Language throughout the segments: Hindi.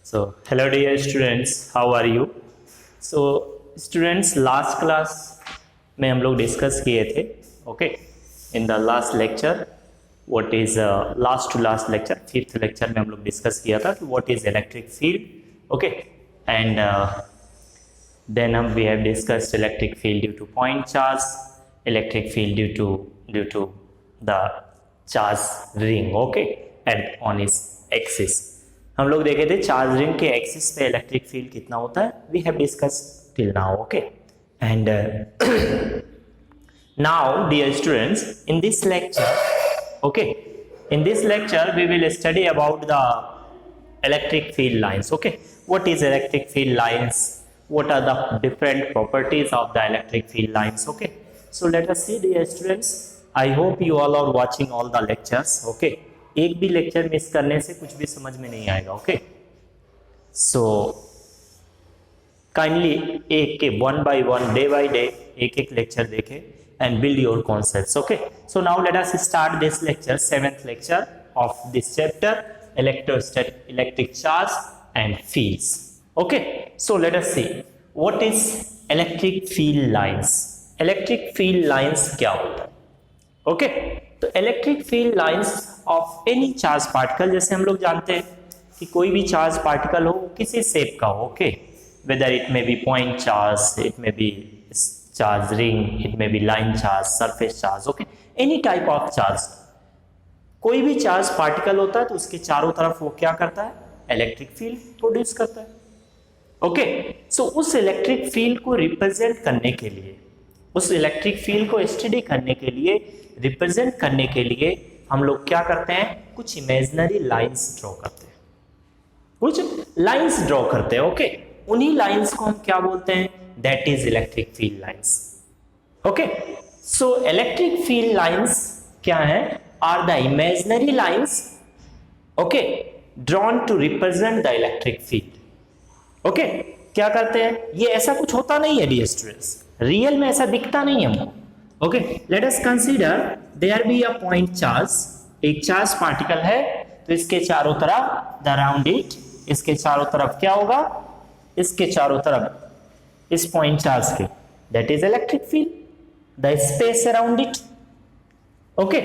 So, hello dear students, how are you? So, students, last class में हम लोग डिस्कस किए थे, okay? In the last lecture, what is last to last lecture, fifth lecture में हम लोग डिस्कस किया था कि what is electric field, okay? And then we have discussed electric field due to point charge, electric field due to the charge ring, okay? And on its axis. हम लोग देखे थे चार्ज रिंग के एक्सिस पे इलेक्ट्रिक फील्ड कितना होता है. We have discussed till now, okay. And now dear students, in this lecture, okay, in this lecture we will study about the electric field lines, okay? What is electric field lines? What are the different properties of the electric field lines, okay? So let us see, dear students. I hope you all are watching all the lectures, okay? एक भी लेक्चर मिस करने से कुछ भी समझ में नहीं आएगा, ओके? सो काइंडली एक के one by one, day by day एक एक लेक्चर देखें and build your concepts, okay? So now let us start this lecture, 7th lecture of this chapter, electric charge and fields, okay? So let us see what is electric field lines. Electric field lines क्या होता है, ओके? तो electric field lines of any charge particle, जैसे हम लोग जानते हैं कि कोई भी चार्ज पार्टिकल हो किसी शेप का हो, okay? Weather it may B point charge, it may B charge ring, it may B line charge, surface charge, okay? Any type of charge, कोई भी चार्ज पार्टिकल होता है तो उसके चारों तरफ वो क्या करता है, इलेक्ट्रिक फील्ड प्रोड्यूस करता है, ओके? सो उस इलेक्ट्रिक फील्ड को रिप्रेजेंट करने के लिए, उस इलेक्ट्रिक फील्ड को स्टडी करने के लिए, रिप्रेजेंट करने के लिए हम लोग क्या करते हैं, कुछ इमेजिनरी लाइंस ड्रॉ करते हैं, कुछ लाइंस ड्रॉ करते हैं, ओके? उन्हीं लाइंस को हम क्या बोलते हैं, that is electric field lines, okay? So electric field lines क्या है, are the imaginary lines, okay, drawn to represent the electric field, okay? क्या करते हैं, ये ऐसा कुछ होता नहीं है डियर स्टूडेंट्स, रियल में ऐसा दिखता नहीं है हमको, okay? Let us consider there be a point charge, एक चार्ज पार्टिकल है तो इसके चारों तरफ द अराउंड इट, इसके चारों तरफ क्या होगा, इसके चारों तरफ इस पॉइंट चार्ज के, that is electric field, the space around it, okay?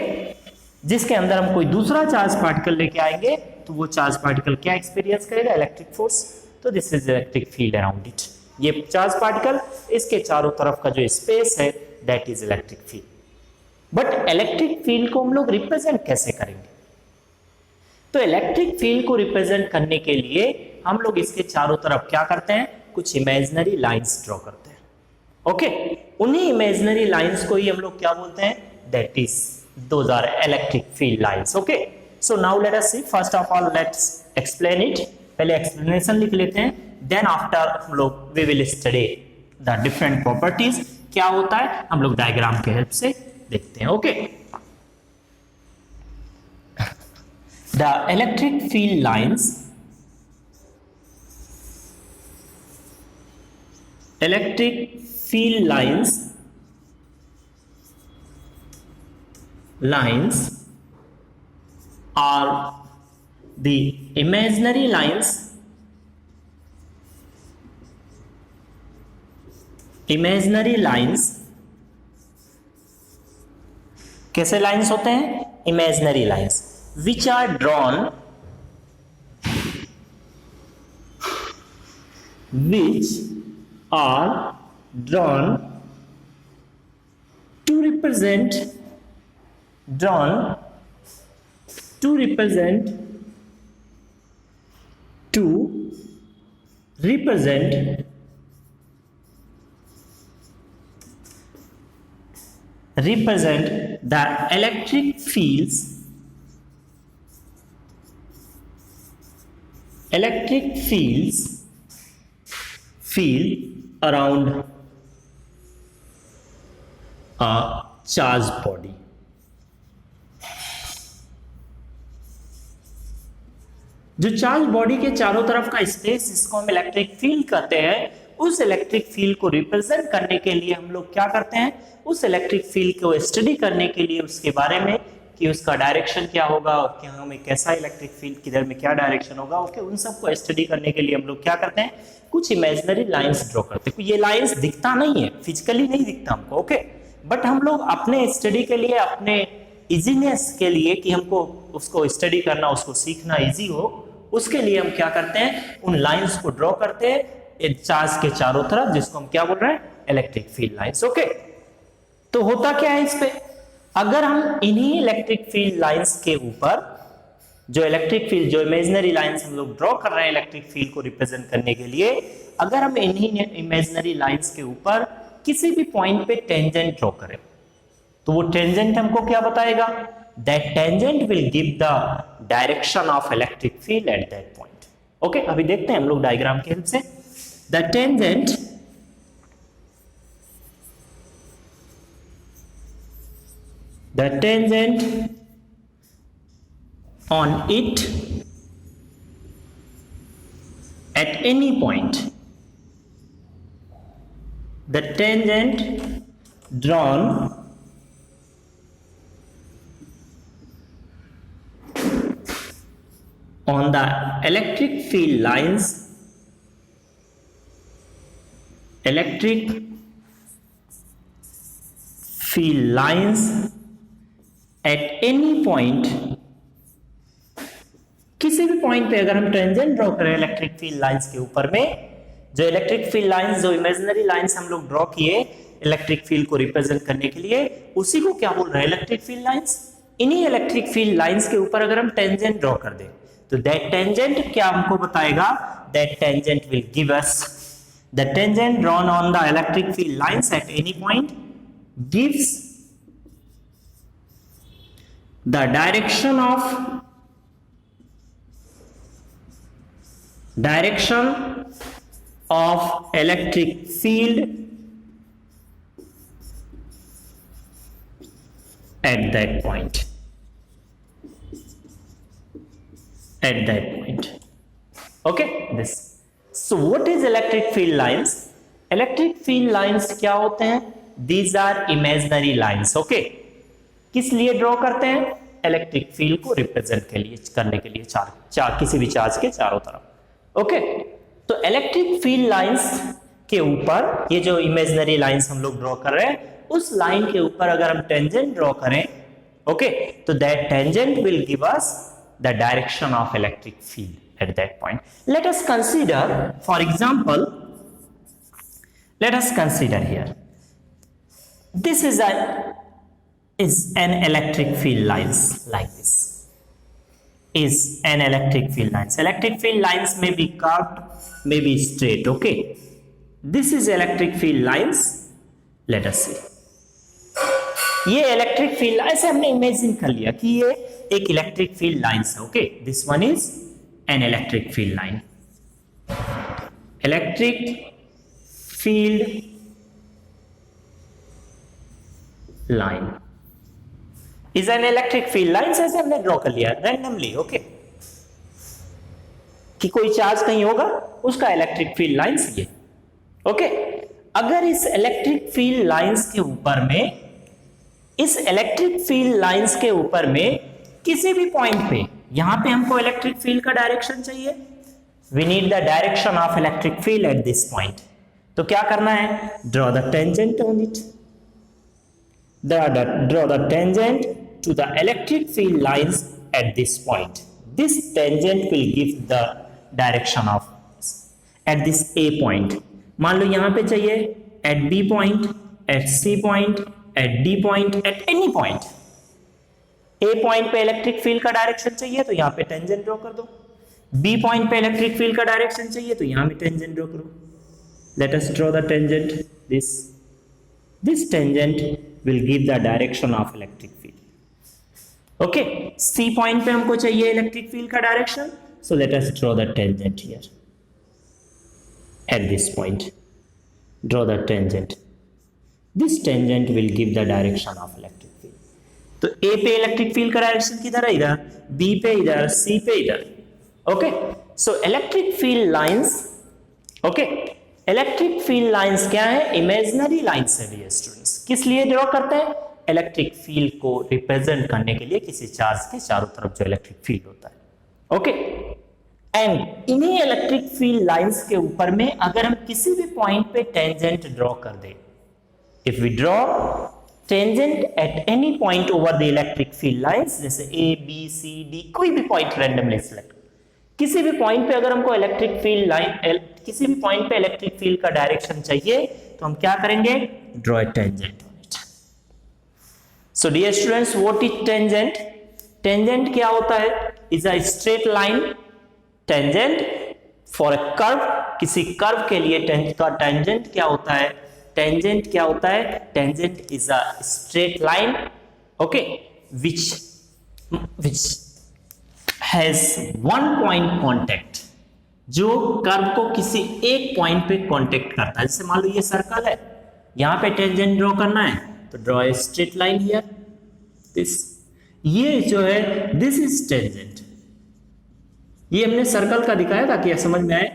जिसके अंदर हम कोई दूसरा चार्ज पार्टिकल लेके आएंगे तो वो चार्ज पार्टिकल क्या एक्सपीरियंस करेगा, इलेक्ट्रिक फोर्स, तो this is electric field around it. ये चार्ज पार्टिकल, इसके चारों तरफ का जो स्पेस है that is electric field. But electric field को हम लोग रिप्रेजेंट कैसे करेंगे, तो इलेक्ट्रिक फील्ड को रिप्रेजेंट करने के लिए हम लोग इसके चारों तरफ क्या करते हैं, कुछ इमेजिनरी लाइंस ड्रॉ करते हैं, ओके? उन्हीं इमेजिनरी लाइंस को ही हम लोग क्या बोलते हैं, that is those are electric field lines, okay? So now let us see, first of all let's explain it. पहले एक्सप्लेनेशन लिख लेते हैं, देन आफ्टर हम लोग we will study the different properties. क्या होता है हम लोग डायग्राम के हेल्प से देखते हैं, okay? The electric field lines, electric field lines are the imaginary lines, कैसे लाइंस होते हैं, imaginary lines, which are drawn to represent the electric field around a charged body. जो चार्ज बॉडी के चारों तरफ का स्पेस, इसको हम इलेक्ट्रिक फील्ड कहते हैं, उस इलेक्ट्रिक फील्ड को रिप्रेजेंट करने के लिए हम लोग क्या करते हैं, उस इलेक्ट्रिक फील्ड को स्टडी करने के लिए उसके बारे में कि उसका डायरेक्शन क्या होगा और क्या हमें कैसा इलेक्ट्रिक फील्ड किधर में क्या डायरेक्शन होगा, ओके, उन सबको स्टडी करने के लिए हम लोग क्या करते हैं, कुछ इमेजिनरी लाइंस ड्रॉ करते हैं। ये लाइंस दिखता नहीं है, फिजिकली नहीं दिखता हमको, ओके, बट हम लोग अपने स्टडी के लिए, अपने इजीनेस के लिए, कि हमको उसको स्टडी करना, उसको सीखना इजी हो, उसके लिए हम क्या करते हैं, उन लाइंस को ड्रॉ करते हैं चार्ज के चारों तरफ, जिसको हम क्या बोल रहे हैं, इलेक्ट्रिक फील्ड लाइंस, ओके। तो होता क्या है इस पे, अगर हम इन्हीं इलेक्ट्रिक फील्ड लाइंस के ऊपर, जो इलेक्ट्रिक फील्ड, जो इमेजिनरी लाइंस हम लोग ड्रॉ कर रहे हैं इलेक्ट्रिक फील्ड को रिप्रेजेंट करने के लिए, अगर हम इन्हीं इमेजिनरी लाइंस के ऊपर किसी भी पॉइंट पे टेंजेंट ड्रॉ करें, तो वो टेंजेंट हमको क्या बताएगा, that tangent will give the direction of electric field at that point, okay. अभी देखते हैं हम लोग डायग्राम की हेल्प से। The tangent on it at any point, the tangent drawn on the electric field lines at any point, किसी भी पॉइंट पे अगर हम टेंजेंट ड्रॉ करें इलेक्ट्रिक फील्ड लाइंस के ऊपर में, जो इलेक्ट्रिक फील्ड लाइंस, जो इमेजिनरी लाइंस हम लोग ड्रॉ किए इलेक्ट्रिक फील्ड को रिप्रेजेंट करने के लिए, उसी को क्या बोल रहे हैं, इलेक्ट्रिक फील्ड लाइंस। इन्हीं इलेक्ट्रिक फील्ड लाइंस के ऊपर अगर हम टेंजेंट ड्रॉ कर दें, तो दैट टेंजेंट क्या हमको बताएगा, that tangent will give us, the tangent drawn on the electric field lines eight any point gives the direction of electric field at that point, okay, this. So what is electric field lines? Electric field lines क्या होते हैं, these are imaginary lines, okay। किस लिए ड्रॉ करते हैं, इलेक्ट्रिक फील्ड को रिप्रेजेंट के लिए, करने के लिए, किसी भी चार्ज के चारों तरफ, ओके। तो इलेक्ट्रिक फील्ड लाइंस के ऊपर, ये जो इमेजिनरी लाइंस हम लोग ड्रॉ कर रहे हैं, उस लाइन के ऊपर अगर हम टेंजेंट ड्रॉ करें, ओके, तो that tangent will give us the direction of electric field at that point. Late us consider, for example, late us consider here, this is an electric field lines like this, is an electric field lines. Electric field lines may be curved, may be straight, okay. This is electric field lines. Let us see. ये electric field, ऐसे हमने इमेजिन कर लिया कि ये एक electric field lines है, okay. This one is an electric field line. Electric field line is an electric field lines, ऐसे हमने ड्रॉ कर लिया रैंडमली, ओके, कि कोई चार्ज कहीं होगा, उसका इलेक्ट्रिक फील्ड लाइंस ये, ओके। अगर इस इलेक्ट्रिक फील्ड लाइंस के ऊपर में, इस इलेक्ट्रिक फील्ड लाइंस के ऊपर में किसी भी पॉइंट पे, यहां पे हमको इलेक्ट्रिक फील्ड का डायरेक्शन चाहिए, we need the direction of electric field at this point, तो क्या करना है, draw the tangent on it, draw the tangent to the electric field lines at this point. This tangent will give the direction of at this A point. मान लो यहां पे चाहिए at B point, at C point, at D point, at any point. A point पे इलेक्ट्रिक फील्ड का डायरेक्शन चाहिए तो यहां पे टेंजेंट ड्रॉ कर दो, B point पे इलेक्ट्रिक फील्ड का डायरेक्शन चाहिए तो यहां भी टेंजेंट ड्रॉ करो। Let us draw the tangent. This tangent will give the direction of electric field, okay. C point पे हमको चाहिए इलेक्ट्रिक फील्ड का direction, so let us draw the tangent here at this point. Draw the tangent. This tangent will give the direction of electric field. तो A पे इलेक्ट्रिक फील्ड का डायरेक्शन किधर है, इधर, B पे इधर, C पे इधर, okay. So electric field lines, okay, electric field lines क्या है, इमेजिनरी लाइंस है डियर स्टूडेंट्स। किस लिए ड्रॉ करते हैं, इलेक्ट्रिक फील्ड को रिप्रेजेंट करने के लिए किसी चार्ज के चारों तरफ जो इलेक्ट्रिक फील्ड होता है। ओके, एंड इन्हीं इलेक्ट्रिक फील्ड लाइंस के ऊपर में अगर हम किसी भी पॉइंट पे टेंजेंट ड्रॉ कर दें, if we draw tangent at any point over the electric field lines, जैसे ए बी सी डी, कोई भी पॉइंट रैंडमली सिलेक्ट, किसी भी पॉइंट पे अगर हमको इलेक्ट्रिक फील्ड लाइन, किसी भी पॉइंट पे इलेक्ट्रिक फील्ड का डायरेक्शन चाहिए तो हम क्या करेंगे, draw a tangent on it. So dear students, what is tangent? Tangent क्या होता है? Is a straight line. Tangent for a curve, किसी कर्व के लिए टेंजेंट क्या होता है? टेंजेंट क्या होता है? Tangent is a straight line, okay, which has one point contact, जो कर्व को किसी एक पॉइंट पे कांटेक्ट करता है। जैसे मान लो ये सर्कल है, यहां पे टेंजेंट ड्रॉ करना है तो draw a straight line here, this, ये जो है दिस इज टेंजेंट। ये हमने सर्कल का दिखाया था कि समझ में आए,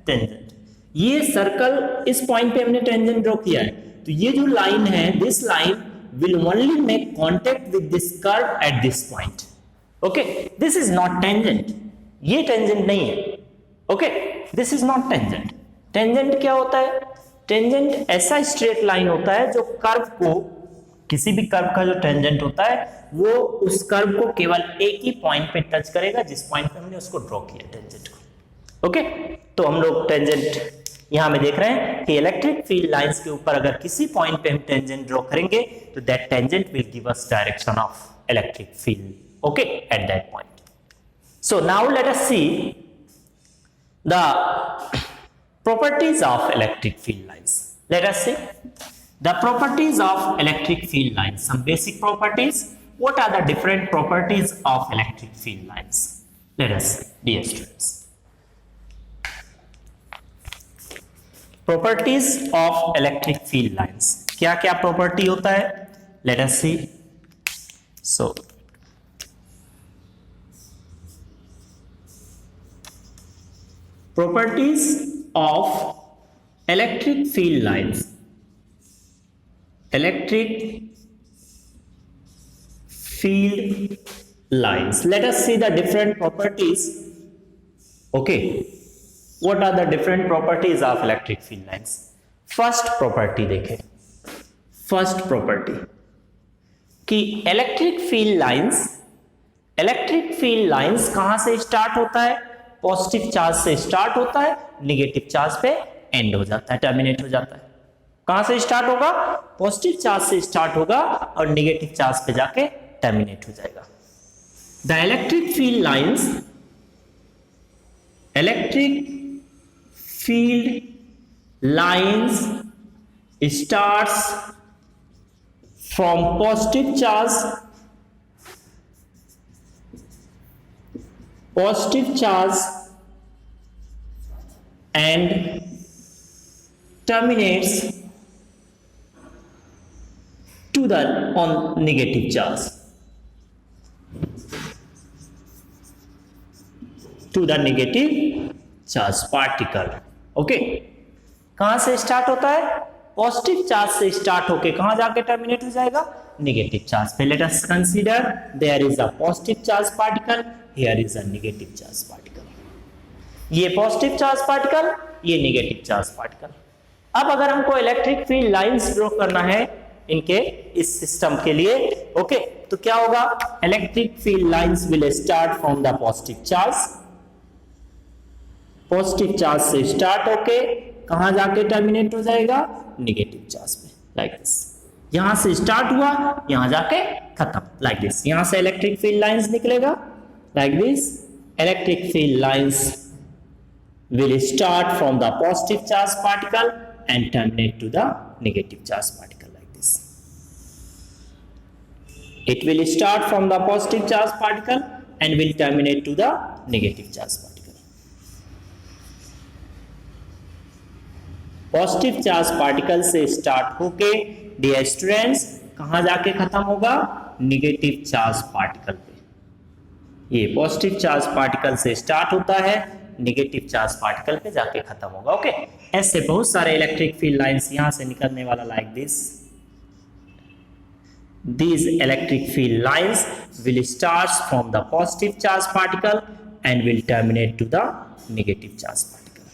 टेंजेंट। ये सर्कल इस पॉइंट पे हमने टेंजेंट ड्रॉ किया है, तो ये जो लाइन है, this line will only make contact with this curve at this point. Okay, this is not tangent. ये tangent नहीं है. Okay, this is not tangent. Tangent क्या होता है? Tangent ऐसा straight line होता है जो कर्व को, किसी भी कर्व का जो tangent होता है वो उस कर्व को केवल एक ही पॉइंट पे टच करेगा जिस पॉइंट पे हमने उसको ड्रॉ किया टेंजेंट को। ओके, तो हम लोग टेंजेंट यहां में देख रहे हैं कि इलेक्ट्रिक फील्ड लाइंस के ऊपर अगर किसी पॉइंट पे हम टेंजेंट ड्रॉ करेंगे तो that tangent will give us direction of electric field, okay, at that point. So now let us see the properties of electric field lines. Let us see the properties of electric field lines. Some basic properties. What are the different properties of electric field lines? Let us see, dear students. Properties of electric field lines. क्या क्या property होता है? Let us see. So, properties of electric field lines. Electric field lines. Let us see the different properties. Okay, what are the different properties of electric field lines? First property देखें, first property कि electric field lines कहां से स्टार्ट होता है? पॉजिटिव चार्ज से स्टार्ट होता है, निगेटिव चार्ज पे एंड हो जाता है, टर्मिनेट हो जाता है। कहां से स्टार्ट होगा? पॉजिटिव चार्ज से स्टार्ट होगा और निगेटिव चार्ज पे जाके टर्मिनेट हो जाएगा। The electric field lines starts from positive charge and terminates on negative charge, to the negative charge particle. Okay, कहां से स्टार्ट होता है? पॉजिटिव चार्ज से स्टार्ट होके कहां जाके टर्मिनेट हो जाएगा? नेगेटिव चार्ज पे। Let us consider there is a positive charge particle, here is a negative charge particle. ये पॉजिटिव चार्ज पार्टिकल, ये नेगेटिव चार्ज पार्टिकल। अब अगर हमको इलेक्ट्रिक फील्ड लाइंस ड्रॉ करना है इनके इस सिस्टम के लिए, ओके, तो क्या होगा? Electric field lines will start from the positive charge से स्टार्ट होके कहां जाके टर्मिनेट हो जाएगा? नेगेटिव चार्ज पे, लाइक दिस। यहां से स्टार्ट हुआ, यहां जाके खत्म, लाइक दिस। यहां से इलेक्ट्रिक फील्ड लाइंस निकलेगा, like this. Electric field lines will start from the positive charge particle and terminate to the negative charge particle, like this. It will start from the positive charge particle and will terminate to the negative charge particle. Positive charge particle से स्टार्ट होके डियर स्टूडेंट्स कहां जाके खत्म होगा? नेगेटिव चार्ज पार्टिकल पे। ये पॉजिटिव चार्ज पार्टिकल से स्टार्ट होता है, नेगेटिव चार्ज पार्टिकल पे जाके खत्म होगा। ओके, ऐसे बहुत सारे इलेक्ट्रिक फील्ड लाइंस यहां से निकलने वाला, like this. these electric field lines will start from the positive charge particle and will terminate to the negative charge particle.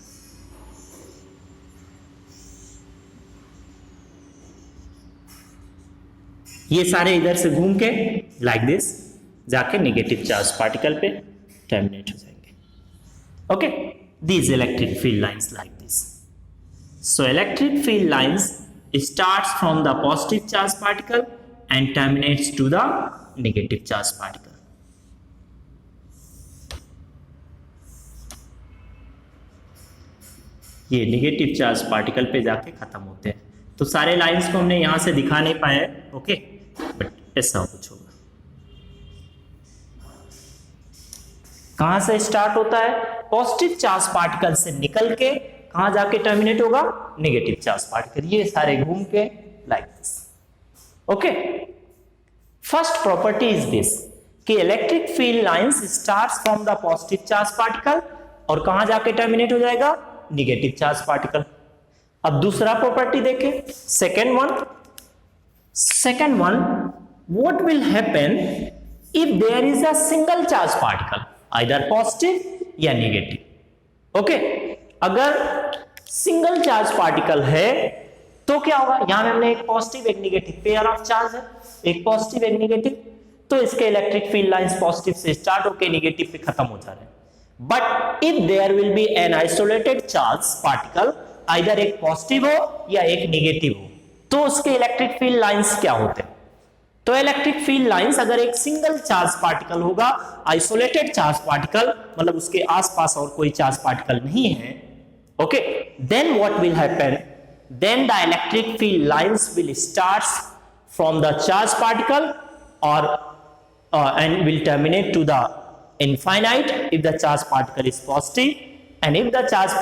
ये सारे इधर से घूम के like this जाके negative charge particle पे terminate हो जाएंगे. Okay, these electric field lines like this. So electric field lines starts from the positive charge particle and terminates to the negative charge particle. ये नेगेटिव चार्ज पार्टिकल पे जाके खत्म होते हैं. तो सारे लाइंस को हमने यहां से दिखा नहीं पाए, ओके, बट ऐसा कुछ होगा. कहां से स्टार्ट होता है? पॉजिटिव चार्ज पार्टिकल से निकल के कहां जाके टर्मिनेट होगा? Negative charge particle. ये सारे घूम के like this. Okay, first property is this कि electric field lines starts from the positive charge particle और कहां जाके टर्मिनेट हो जाएगा? Negative charge particle. अब दूसरा प्रॉपर्टी देखें, second one, what will happen if there is a single charge particle, either positive या नेगेटिव. ओके, अगर सिंगल चार्ज पार्टिकल है तो क्या होगा? यहां में हमने एक पॉजिटिव एक नेगेटिव पेयर ऑफ चार्ज है, एक पॉजिटिव एक नेगेटिव, तो इसके इलेक्ट्रिक फील्ड लाइंस पॉजिटिव से स्टार्ट होकर नेगेटिव पे खत्म हो जा रहे हैं. But if there will be an isolated charge particle, either एक पॉजिटिव हो या एक नेगेटिव हो, तो उसके इलेक्ट्रिक फील्ड लाइंस क्या होते हैं? तो इलेक्ट्रिक फील्ड लाइंस अगर एक सिंगल चार्ज पार्टिकल होगा, आइसोलेटेड चार्ज पार्टिकल, मतलब उसके आसपास और कोई चार्ज पार्टिकल नहीं है, okay, then what will happen? Then the electric field lines will start from the charge particle or and will terminate to the infinite if the charge particle is positive, and if the charge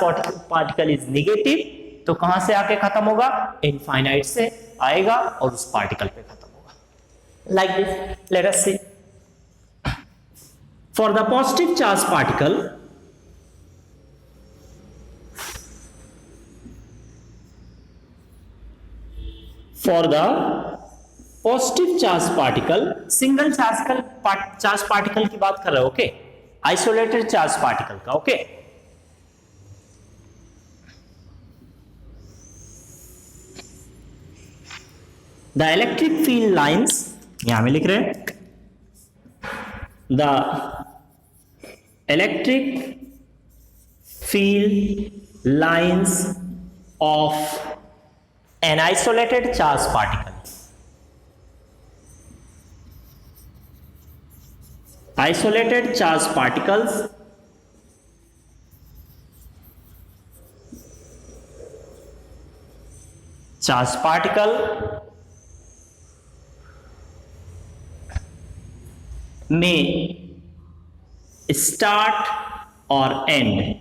particle is negative, तो कहां से आके खत्म होगा? इनफाइनाइट से आएगा और उस पार्टिकल पे खत्म होगा. Like this, let us see. For the positive charge particle, for the positive charge particle, single charge particle की बात कर रहे हो, ओके, आइसोलेटेड चार्ज पार्टिकल का, okay. The electric field lines, यहां में लिख रहे हैं, the electric field lines of an isolated charge particle, isolated charge particles charge particle may start or end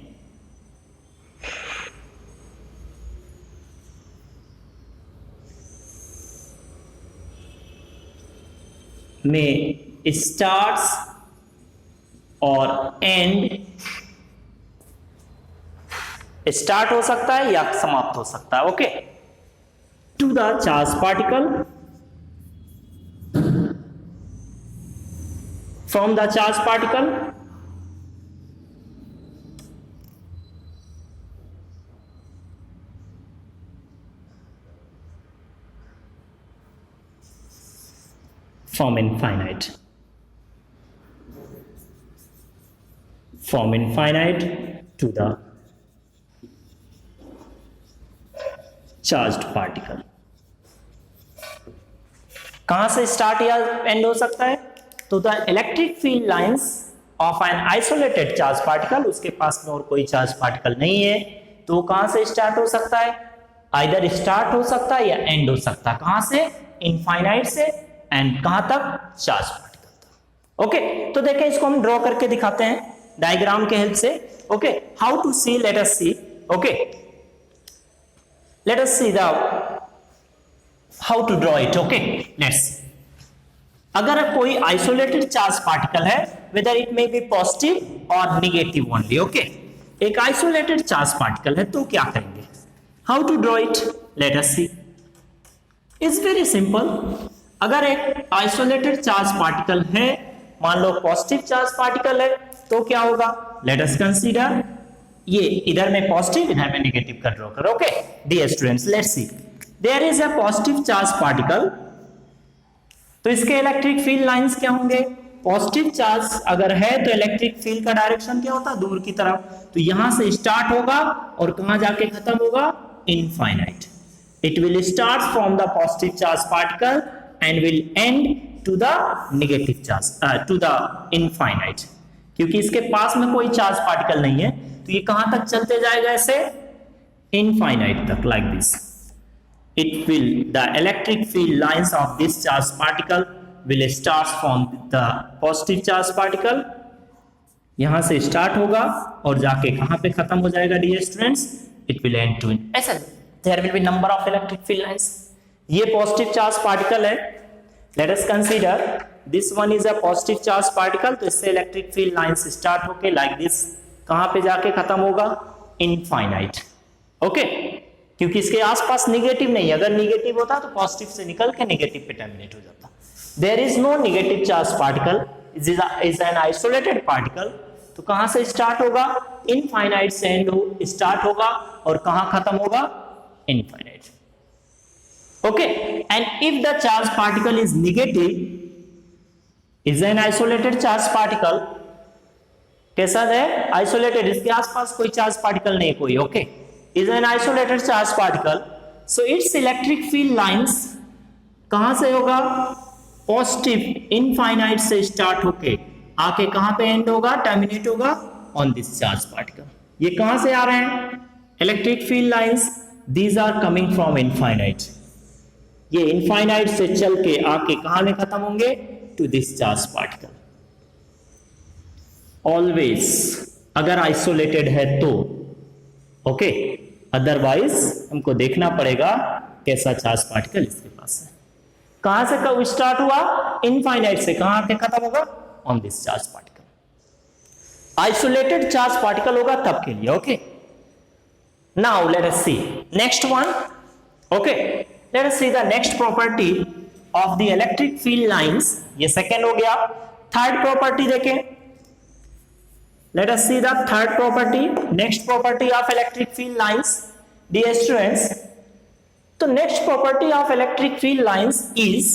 में starts और end, स्टार्ट हो सकता है या समाप्त हो सकता है, okay, to the charge particle, from the charge particle from infinite to the charged particle. कहां से स्टार्ट या एंड हो सकता है? तो the electric field lines of N isolated charge particle, उसके पास में और कोई चार्ज पार्टिकल नहीं है, तो कहां से स्टार्ट हो सकता है? आइदर स्टार्ट हो सकता है या एंड हो सकता है. कहां से? इनफाइनाइट से, एंड कहां तक? चार्ज पार्टिकल तक. ओके, तो देखें, इसको हम ड्रॉ करके दिखाते हैं डायग्राम के हेल्प से. Okay, how to see, let us see. Okay, let us see the how to draw it. Okay, let's. अगर कोई आइसोलेटेड चार्ज पार्टिकल है, whether it may be positive और नेगेटिव ओनली, ओके, एक आइसोलेटेड चार्ज पार्टिकल है, तो क्या करेंगे? How to draw it? Let us see. It's very simple. अगर एक आइसोलेटेड चार्ज पार्टिकल है, मान लो पॉजिटिव चार्ज पार्टिकल है, तो क्या होगा, लेट अस कंसीडर, ये इधर में पॉजिटिव इधर में नेगेटिव कर ड्रॉ करो। Okay dear students, let's see, there is a positive charge particle, तो इसके इलेक्ट्रिक फील्ड लाइंस क्या होंगे, पॉजिटिव चार्ज अगर है तो इलेक्ट्रिक फील्ड का डायरेक्शन क्या होता है, दूर की तरफ, तो यहां से स्टार्ट होगा और कहां जाके खत्म होगा, infinite. It will start from the positive charge particle and will end to the negative charge, to the infinite, क्योंकि इसके पास में कोई चार्ज पार्टिकल नहीं है, तो ये कहां तक चलते जाएगा, ऐसे इनफाइनाइट तक, like this. It will, the electric field lines of this charged particle will start from the positive charge particle, यहां से स्टार्ट होगा और जाके कहां पे खत्म हो जाएगा dear students, it will end to in, ऐसा there will be number of electric field lines. ये पॉजिटिव चार्ज पार्टिकल है, let us consider this one is a positive charge particle, तो इससे इलेक्ट्रिक फील्ड लाइंस स्टार्ट होके लाइक दिस कहां पे जाके खत्म होगा, इनफाइनाइट। ओके, क्योंकि इसके आसपास नेगेटिव नहीं है, अगर नेगेटिव होता तो पॉजिटिव से निकल के नेगेटिव पे टर्मिनेट हो जाता। There is no negative charge particle, is an isolated particle, तो कहां से स्टार्ट होगा, इनफाइनाइट से एंड स्टार्ट होगा और कहां खत्म होगा, infinite. Okay, and if the charge particle is negative, is an isolated charge particle, कैसा है, आइसोलेटेड, इसके आसपास कोई चार्ज पार्टिकल नहीं है कोई। Okay, is an isolated charge particle, so its electric field lines कहां से होगा, पॉजिटिव इनफाइनाइट से स्टार्ट होके आके कहां पे एंड होगा, टर्मिनेट होगा ऑन दिस चार्ज पार्टिकल। ये कहां से आ रहे हैं, electric field lines, these are coming from infinite, ये इनफाइनाइट से चल के आके कहां में खत्म होंगे, to this charge particle. Always अगर आइसोलेटेड है तो, ओके, अदरवाइज हमको देखना पड़ेगा कैसा चार्ज पार्टिकल इसके पास है, कहां से कब स्टार्ट हुआ, इनफाइनाइट से, कहां आके खत्म होगा, on this charge particle. Isolated charge particle होगा तब के लिए। Okay, now let us see next one. Okay, let us see the next property of the electric field lines, ये सेकेंड हो गया। थर्ड प्रॉपर्टी देखें, let us see the third property, next property of electric field lines, dear students. So next property of electric field lines is,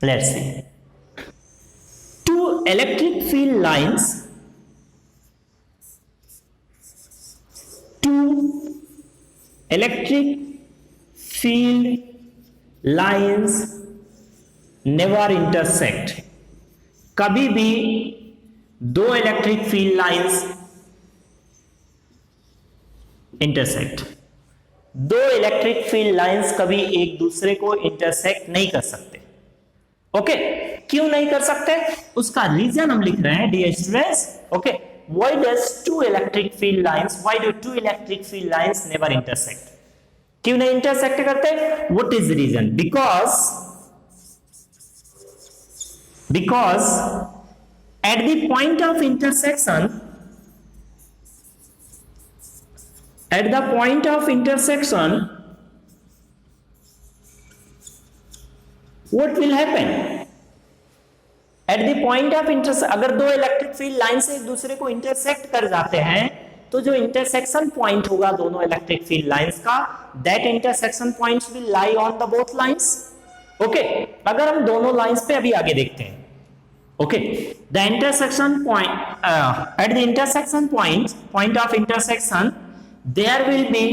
let's see, two electric field lines, two electric field lines never intersect, कभी भी दो इलेक्ट्रिक फील्ड लाइंस इंटरसेक्ट, दो इलेक्ट्रिक फील्ड लाइंस कभी एक दूसरे को इंटरसेक्ट नहीं कर सकते। ओके, क्यों नहीं कर सकते, उसका रीजन हम लिख रहे हैं dear students. Okay, why does two electric field lines, why do two electric field lines never intersect, क्यों नहीं इंटरसेक्ट करते, what is the reason, because at the point of intersection, at the point of intersection, what will happen, at the point of intersection, अगर दो इलेक्ट्रिक फील्ड लाइन से एक दूसरे को इंटरसेक्ट कर जाते हैं, तो जो इंटरसेक्शन पॉइंट होगा दोनों इलेक्ट्रिक फील्ड लाइंस का, that intersection points will lie on the both lines. Okay, अगर हम दोनों लाइंस पे अभी आगे देखते हैं। Okay, the intersection point, at the intersection point of intersection, there will be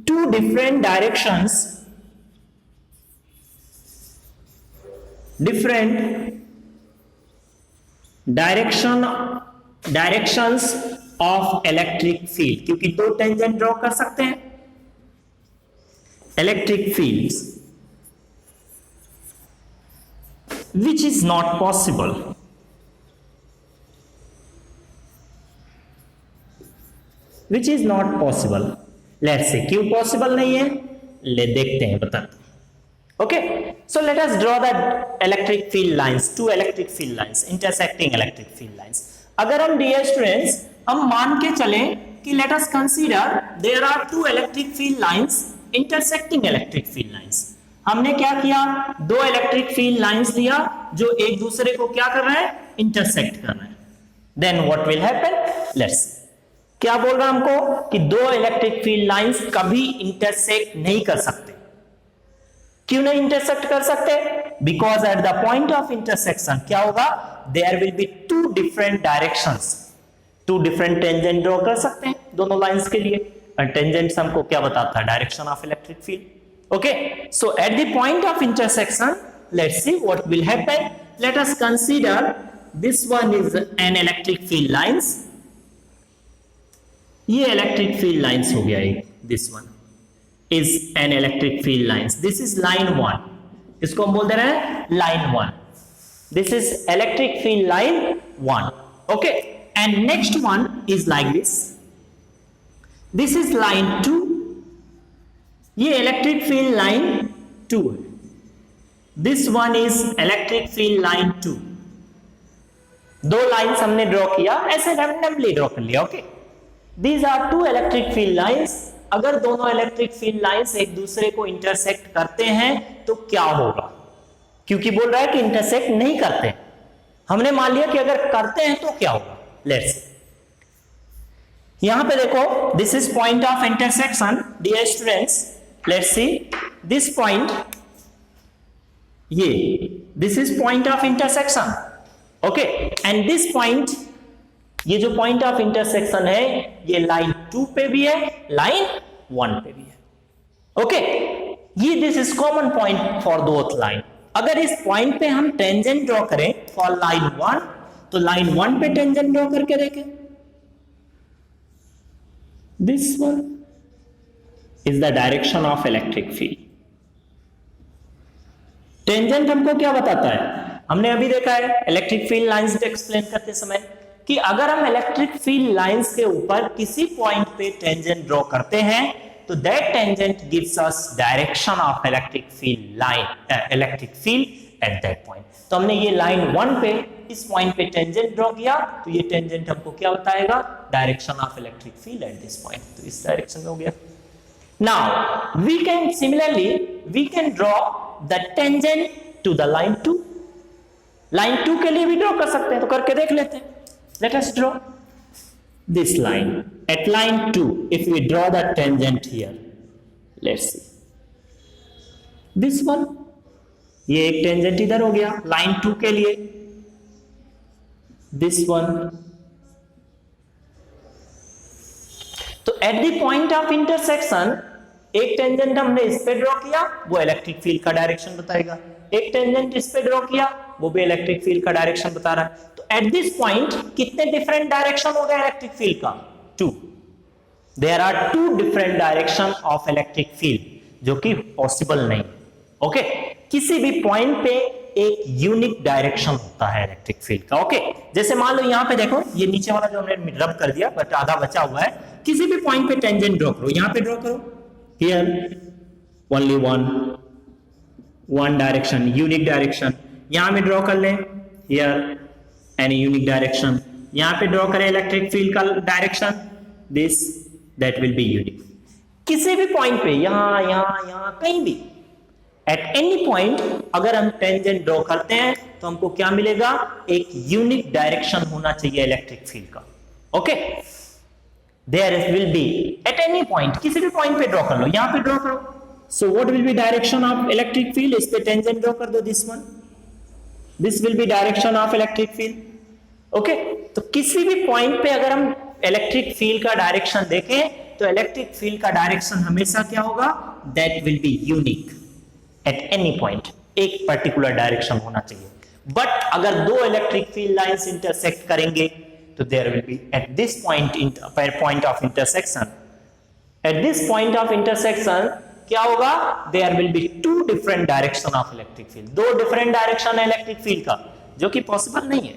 two different directions, directions of electric field, क्योंकि दो टेंजेंट ड्रॉ कर सकते हैं electric fields, which is not possible, let's see क्यों possible नहीं है, ले देखते हैं, बताते हैं। Okay, so let us draw the electric field lines, two electric field lines, intersecting electric field lines. अगर हम डियर स्टूडेंट्स हम मान के चलें कि let us consider there are two electric field lines intersecting electric field lines. हमने क्या किया, दो इलेक्ट्रिक फील्ड लाइंस लिया जो एक दूसरे को क्या कर रहे हैं, इंटरसेक्ट कर रहे हैं। Then what will happen, let's क्या बोल रहा है हमको कि दो इलेक्ट्रिक फील्ड लाइंस कभी इंटरसेक्ट नहीं कर सकते। क्यों नहीं इंटरसेक्ट कर सकते, because at the point of intersection क्या होगा, there will be two different directions, two different tangent draw कर सकते हैं दोनों लाइंस के लिए। और टेंजेंट्स हमको क्या बताता है, direction of electric field. Okay, so eight the point of intersection let's see what will happen. Late us consider this one is an electric field lines, ये इलेक्ट्रिक फील्ड लाइंस हो गया एक, this one is an electric field lines, this is line 1, इसको हम बोल दे रहे हैं line 1, this is electric field line 1, okay, and next one is like this is line 2, ये electric field line 2 है, this one is electric field line 2, दो लाइंस हमने ड्रॉ किया, ऐसे रैंडमली ड्रॉ कर लिया। Okay, these are two electric field lines, अगर दोनों इलेक्ट्रिक फील्ड लाइंस एक दूसरे को इंटरसेक्ट करते हैं तो क्या होगा, क्योंकि बोल रहा है कि इंटरसेक्ट नहीं करते, हमने मान लिया कि अगर करते हैं तो क्या होगा। लेट्स यहां पे देखो, this is point of intersection dear students, let's see this point, ये this is point of intersection, okay, and this point, ये जो पॉइंट ऑफ इंटरसेक्शन है ये लाइन 2 पे भी है, लाइन 1 पे भी है। ओके, ये this is common point for both line. अगर इस पॉइंट पे हम टेंजेंट ड्रॉ करें फॉर लाइन 1, तो लाइन 1 पे टेंजेंट ड्रॉ करके देखें, this one is the direction of electric field. Tangent हमको क्या बताता है, हमने अभी देखा है इलेक्ट्रिक फील्ड लाइंस एक्सप्लेन करते समय कि अगर हम इलेक्ट्रिक फील्ड लाइंस के ऊपर किसी पॉइंट पे टेंजेंट ड्रॉ करते हैं तो that tangent gives us direction of electric field line, electric field at that point. तो हमने ये लाइन 1 पे इस पॉइंट पे टेंजेंट ड्रॉ किया, तो ये टेंजेंट हमको क्या बताएगा, direction of electric field at this point, तो इस डायरेक्शन में हो गया। Now we can similarly we can draw the tangent to the line 2, line 2 के लिए भी ड्रॉ कर सकते हैं, तो करके देख लेते हैं। Let us draw this line. At line 2, if we draw the tangent here, let's see. This one, ये एक टेंजेंट इधर हो गया लाइन 2 के लिए, this one. तो at the point of intersection, एक टेंजेंट हमने इस पे ड्रॉ किया, वो इलेक्ट्रिक फील्ड का डायरेक्शन बताएगा, एक टेंजेंट इस पे ड्रॉ किया, वो भी इलेक्ट्रिक फील्ड का डायरेक्शन बता रहा है। तो एट दिस पॉइंट कितने डिफरेंट डायरेक्शन हो गए इलेक्ट्रिक फील्ड का, 2। There are 2 different direction of electric field, जो कि पॉसिबल नहीं। ओके, किसी भी पॉइंट पे एक यूनिक डायरेक्शन होता है इलेक्ट्रिक फील्ड का। ओके, जैसे मान लो यहां पे देखो, ये नीचे वाला जो हमने रब कर दिया बट आधा बचा हुआ है, किसी भी पॉइंट पे टेंजेंट ड्रॉ करो, यहां पे ड्रॉ करो, here only one direction, unique direction, यहां में ड्रॉ कर ले, हियर एनी यूनिक डायरेक्शन, यहां पे ड्रॉ करें इलेक्ट्रिक फील्ड का direction, this, that will be unique. किसी भी पॉइंट पे, यहां कहीं भी, एट एनी पॉइंट अगर हम टेंजेंट ड्रॉ करते हैं तो हमको क्या मिलेगा, एक यूनिक डायरेक्शन होना चाहिए इलेक्ट्रिक फील्ड का। Okay, there will be at any point, किसी भी पॉइंट पे ड्रॉ कर लो, यहां पे ड्रॉ करो, so what will be direction of electric field, इस पे टेंजेंट ड्रॉ कर दो, this one, this will be direction of electric field. Okay, तो किसी भी पॉइंट पे अगर हम इलेक्ट्रिक फील्ड का डायरेक्शन देखें तो इलेक्ट्रिक फील्ड का डायरेक्शन हमेशा क्या होगा, that will be unique at any point, एक पर्टिकुलर डायरेक्शन होना चाहिए। बट अगर दो इलेक्ट्रिक फील्ड लाइंस इंटरसेक्ट करेंगे तो there will be at this point of intersection, at this point of intersection क्या होगा, there will be 2 different direction of electric field, 2 different direction है इलेक्ट्रिक फील्ड का, जो कि पॉसिबल नहीं है।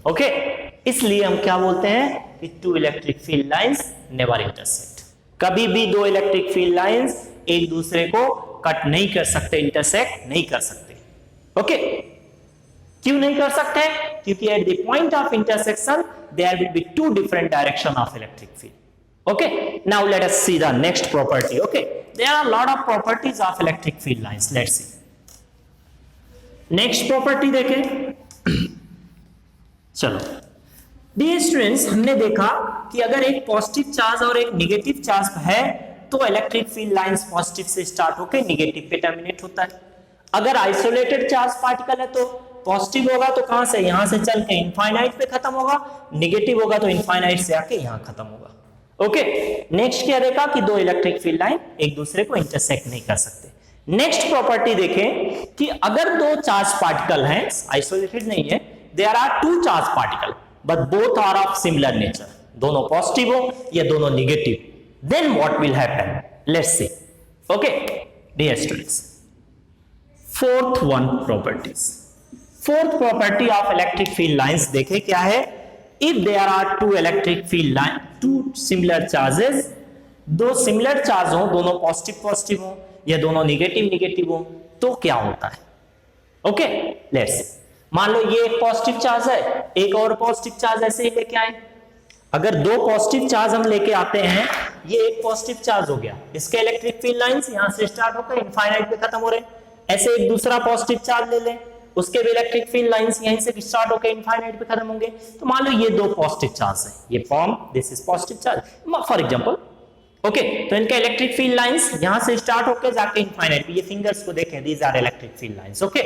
ओके, इसलिए हम क्या बोलते हैं कि 2 electric field lines never intersect, कभी भी 2 इलेक्ट्रिक फील्ड लाइंस एक दूसरे को कट नहीं कर सकते, इंटरसेक्ट नहीं कर सकते। ओके, क्यों नहीं कर सकते, क्योंकि at the point of intersection there will be two different direction of electric field. Okay, now let us see the next property. Okay, there are lot of properties of electric field lines. Let's see next property देखें। चलो डियर स्टूडेंट्स, हमने देखा कि अगर एक पॉजिटिव चार्ज और एक नेगेटिव चार्ज है तो इलेक्ट्रिक फील्ड लाइंस पॉजिटिव से स्टार्ट होकर नेगेटिव पे टर्मिनेट होता है। अगर आइसोलेटेड चार्ज पार्टिकल है तो पॉजिटिव होगा तो कहां से, यहां से चल के इनफाइनाइट पे खत्म होगा, नेगेटिव होगा तो इनफाइनाइट से आके यहां खत्म होगा। ओके, नेक्स्ट क्या देखा कि दो इलेक्ट्रिक फील्ड लाइन एक दूसरे को इंटरसेक्ट नहीं कर सकते। नेक्स्ट प्रॉपर्टी देखें कि अगर दो चार्ज पार्टिकल हैं, आइसोलेटेड नहीं है, there are two charge particle but both are of similar nature, दोनों पॉजिटिव हो या दोनों negative, then what will happen? Let's see. Okay, dear students, fourth one properties, fourth property of electric field lines देखें क्या है। if there are two electric field line, two similar charges, दो सिमिलर चार्ज हो, दोनों पॉजिटिव पॉजिटिव हो या दोनों नेगेटिव नेगेटिव हो, तो क्या होता है। ओके, लेट्स सी, मान लो ये एक पॉजिटिव चार्ज है, एक और पॉजिटिव चार्ज ऐसे ही लेके आए। अगर दो पॉजिटिव चार्ज हम लेके आते हैं, ये एक पॉजिटिव चार्ज हो गया, इसके इलेक्ट्रिक फील्ड लाइंस यहां से स्टार्ट होकर इनफाइनाइट पे खत्म हो रहे हैं। ऐसे एक दूसरा पॉजिटिव चार्ज ले लें, उसके भी इलेक्ट्रिक फील्ड लाइंस यहीं से स्टार्ट होकर इनफाइनाइट पे खत्म होंगे। तो मान लो ये दो पॉजिटिव चार्ज है, ये form this is positive charge for example. Okay, तो इनके इलेक्ट्रिक फील्ड लाइंस यहां से स्टार्ट होकर जाके इनफाइनाइट पे, ये फिंगर्स को देखें, these are electric field lines. Okay,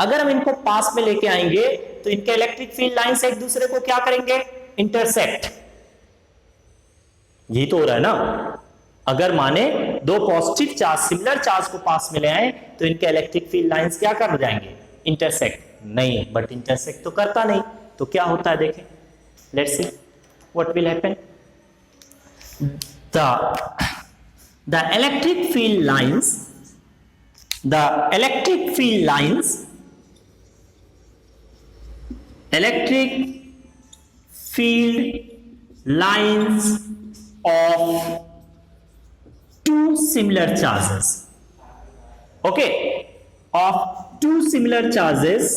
अगर हम इनको पास में लेके आएंगे तो इनके इलेक्ट्रिक फील्ड लाइंस एक दूसरे को क्या करेंगे, इंटरसेक्ट। यही तो हो रहा है ना। अगर माने दो पॉजिटिव चार्ज सिमिलर चार्ज को पास में ले आए तो इनके इलेक्ट्रिक फील्ड लाइंस क्या कर जाएंगे, इंटरसेक्ट नहीं, बट इंटरसेक्ट तो करता नहीं, तो क्या होता है देखें। Let's see what will happen. The electric field lines, the electric field lines, electric field lines of two similar charges, okay, of two similar charges,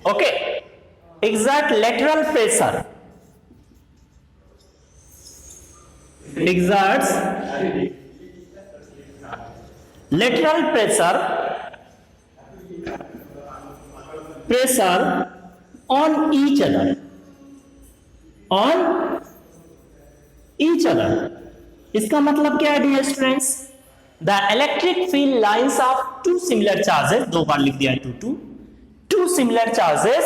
okay, exert lateral pressure, exerts lateral pressure on each other, on each other। इसका मतलब क्या है dear students, the electric field lines of two similar charges, दो बार लिख दिया two similar charges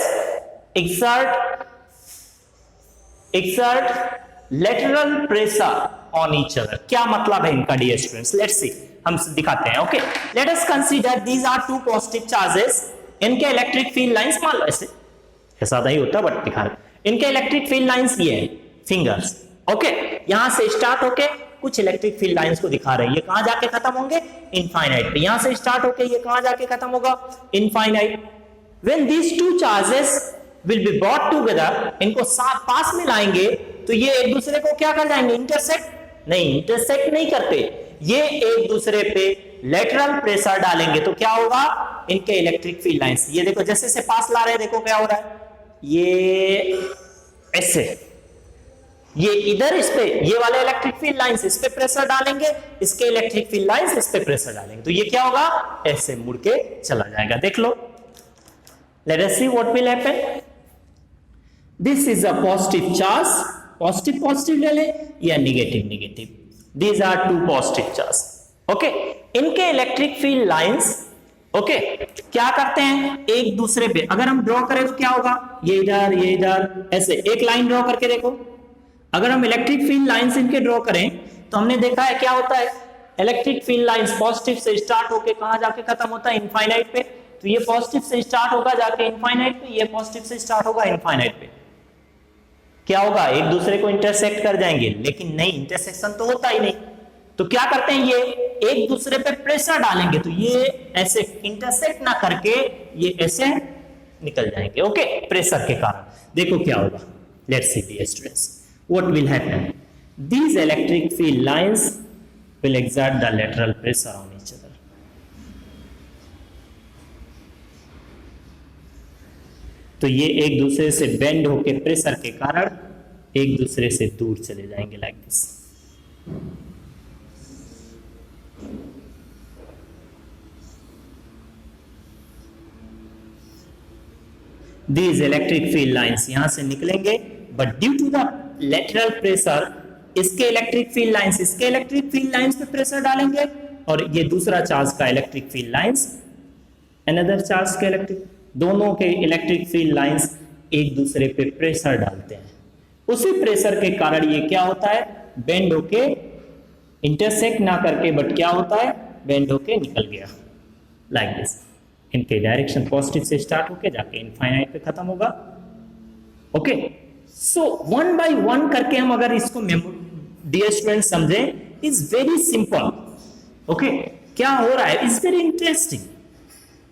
exert lateral pressure on each other। क्या मतलब है इनका डियर स्टूडेंट्स, लेट्स सी, हम दिखाते हैं। Okay, let us consider these are two positive charges, इनके इलेक्ट्रिक फील्ड लाइंस मान लो ऐसे, ऐसा नहीं होता बट दिखा रहे, इनके इलेक्ट्रिक फील्ड लाइंस ये है फिंगर्स। ओके, यहां से स्टार्ट होके कुछ इलेक्ट्रिक फील्ड लाइंस को दिखा रहे हैं, ये कहां जाके खत्म होंगे, इनफाइनाइट पे। यहां से स्टार्ट होके ये कहां जाके खत्म होगा, infinite. When these two charges will be brought together, इनको साथ पास में लाएंगे तो ये एक दूसरे को क्या कर जाएंगे, इंटरसेक्ट नहीं, इंटरसेक्ट नहीं करते, ये एक दूसरे पे लेटरल प्रेशर डालेंगे तो क्या होगा, इनके इलेक्ट्रिक फील्ड लाइंस, ये देखो जैसे से पास ला रहे हैं, देखो क्या हो रहा है, ये ऐसे, ये इधर इस पे, ये वाले इलेक्ट्रिक फील्ड लाइंस इस पे प्रेशर डालेंगे, इसके इलेक्ट्रिक फील्ड लाइंस इस पे प्रेशर डालेंगे, तो ये क्या होगा, ऐसे मुड़ के चला जाएगा। देख लो, let us see what will happen. This is a positive charge, positive positive ले ले या negative negative, these are two positive charge. Okay, इनके इलेक्ट्रिक फील्ड लाइंस ओके क्या करते हैं, एक दूसरे पे अगर हम ड्रॉ करें तो क्या होगा, ये इधर ऐसे एक लाइन ड्रॉ करके देखो। अगर हम इलेक्ट्रिक फील्ड लाइंस इनके ड्रॉ करें तो हमने देखा है क्या होता है, इलेक्ट्रिक फील्ड लाइंस पॉजिटिव से स्टार्ट होके कहां जाके खत्म होता है, इनफाइनाइट पे। तो ये पॉजिटिव से स्टार्ट होगा जाके इनफाइनाइट पे, ये पॉजिटिव से स्टार्ट होगा इनफाइनाइट पे। क्या होगा, एक दूसरे को इंटरसेक्ट कर जाएंगे, लेकिन नहीं, इंटरसेक्शन तो होता ही नहीं। तो क्या करते हैं, ये एक दूसरे पे प्रेशर डालेंगे तो ये ऐसे इंटरसेक्ट ना करके ये ऐसे निकल जाएंगे। ओके, प्रेशर के कारण। देखो क्या होगा, let's see dear students what will happen. These electric field lines will exert the lateral pressure on each other. तो ये एक दूसरे से बेंड होके प्रेशर के कारण एक दूसरे से दूर चले जाएंगे like this. These electric field lines यहां से निकलेंगे, but due to the lateral pressure इसके इलेक्ट्रिक फील्ड लाइंस इसके इलेक्ट्रिक फील्ड लाइंस पे प्रेशर डालेंगे और ये दूसरा चार्ज का electric field lines another charge के इलेक्ट्रिक, दोनों के इलेक्ट्रिक फील्ड लाइंस एक दूसरे पे प्रेशर डालते हैं. उसी प्रेशर के कारण ये क्या होता है, बेंड होके इंटरसेक्ट ना करके बट क्या होता है, बेंड होके निकल गया लाइक दिस. इनके डायरेक्शन पॉजिटिव से स्टार्ट होके जाके इनफाइनाइट पे खत्म होगा. Okay, so one by one करके हम अगर इसको डियर स्टूडेंट समझें, इज वेरी सिंपल. ओके, क्या हो रहा है, इज वेरी इंटरेस्टिंग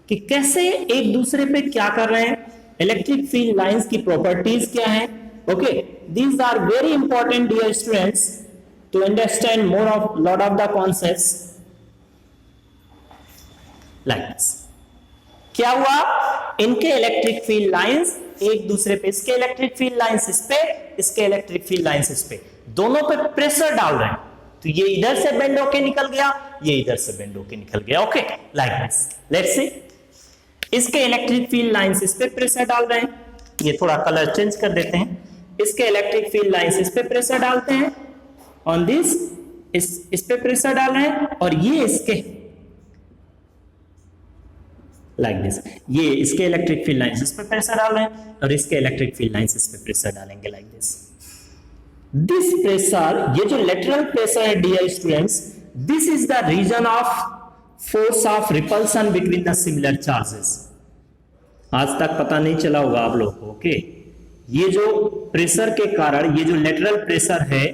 कि कैसे एक दूसरे पे क्या कर रहे हैं, इलेक्ट्रिक फील्ड लाइंस की प्रॉपर्टीज क्या है. Okay, these are very important dear students to understand more of lot of the concepts like this. क्या हुआ, इनके इलेक्ट्रिक फील्ड लाइंस एक दूसरे पे, इसके इलेक्ट्रिक फील्ड लाइंस इस पे, इसके इलेक्ट्रिक फील्ड लाइंस इस पे, दोनों पे प्रेशर डाल रहे हैं. तो ये इधर से बेंड होके निकल गया, ये इधर से बेंड होके निकल गया. Okay, like this. Let's see, इसके इलेक्ट्रिक फील्ड लाइंस इस पे प्रेशर डाल रहे हैं, ये थोड़ा कलर चेंज कर देते हैं. इसके इलेक्ट्रिक फील्ड लाइंस इस पे प्रेशर डालते हैं, ऑन दिस इस पे प्रेशर डाल रहे हैं, और ये इसके लाइक दिस, ये इसके इलेक्ट्रिक फील्ड लाइंस इस पे प्रेशर डाल रहे हैं और इसके इलेक्ट्रिक फील्ड लाइंस इस पे प्रेशर डालेंगे लाइक दिस. दिस प्रेशर, ये जो लेटरल प्रेशर है dear students, this is the reason of force of repulsion between the similar charges. आज तक पता नहीं चला होगा आप लोग को. ओके, ये जो प्रेशर के कारण, ये जो लेटरल प्रेशर है,